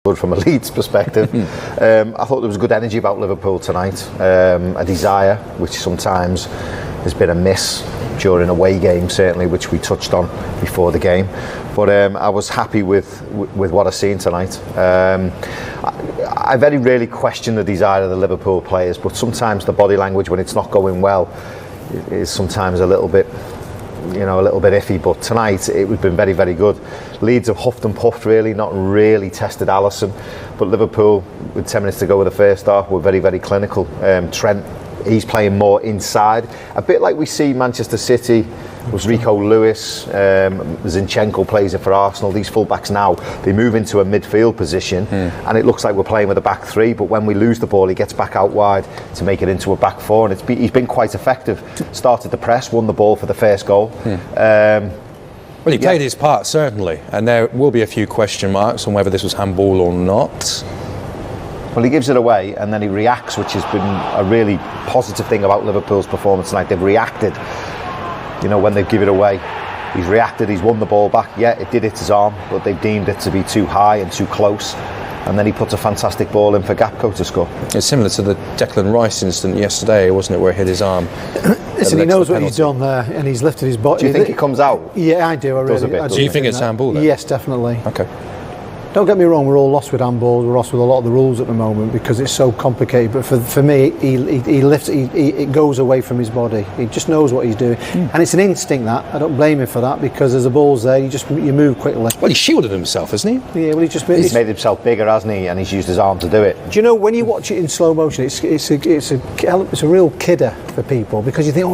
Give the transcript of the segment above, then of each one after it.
good from a Leeds perspective. I thought there was good energy about Liverpool tonight, a desire which sometimes has been a miss during away games, certainly, which we touched on before the game. But I was happy with what I've seen tonight. I very rarely question the desire of the Liverpool players, but sometimes the body language when it's not going well is sometimes a little bit iffy. But tonight it's been very, very good. Leeds have huffed and puffed, really, not really tested Alisson. But Liverpool, with 10 minutes to go with the first half, were very, very clinical. Trent, he's playing more inside, a bit like we see Manchester City. Was Rico Lewis, Zinchenko plays it for Arsenal. These fullbacks now, they move into a midfield position, and it looks like we're playing with a back three, but when we lose the ball, he gets back out wide to make it into a back four, and he's been quite effective. Started the press, won the ball for the first goal. Well, he played his part, certainly, and there will be a few question marks on whether this was handball or not. Well, he gives it away and then he reacts, which has been a really positive thing about Liverpool's performance tonight. They've reacted, when they give it away. He's reacted, he's won the ball back. Yeah, it did hit his arm, but they've deemed it to be too high and too close. And then he puts a fantastic ball in for Gakpo to score. It's similar to the Declan Rice incident yesterday, wasn't it, where it hit his arm? Listen, he knows what he's done there, and he's lifted his body. Do you think he comes out? Yeah, I do. Do you think it's handball then? Yes, definitely. Okay. Don't get me wrong, we're all lost with handballs, we're lost with a lot of the rules at the moment because it's so complicated, but for me, he lifts, it goes away from his body. He just knows what he's doing. And it's an instinct that, I don't blame him for that, because as the ball's there, you move quickly. Well, he shielded himself, hasn't he? Yeah, well, he's made himself bigger, hasn't he? And he's used his arm to do it. Do you know, when you watch it in slow motion, it's a real kidder for people, because you think,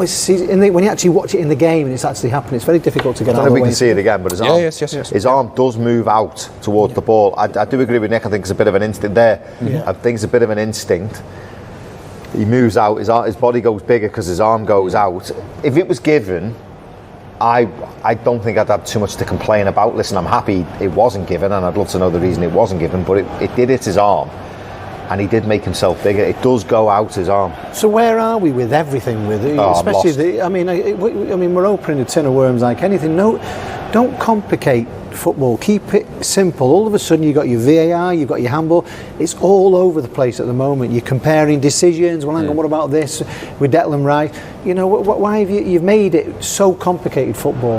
when you actually watch it in the game and it's actually happening, it's very difficult to get out of the way. I don't know if we can see it again, but his arm, his arm does move out towards the ball. I do agree with Nick. I think it's a bit of an instinct there. I think it's a bit of an instinct. He moves out, his body goes bigger because his arm goes out. If it was given, I don't think I'd have too much to complain about. Listen, I'm happy it wasn't given, and I'd love to know the reason it wasn't given, but it did hit his arm, and he did make himself bigger. It does go out his arm. So where are we with everything? Especially we're opening a tin of worms like anything. No, don't complicate football. Keep it simple. All of a sudden you've got your VAR, you've got your handball. It's all over the place at the moment. You're comparing decisions. Well, hang on, what about this with Declan Rice? Why have you've made it so complicated, football?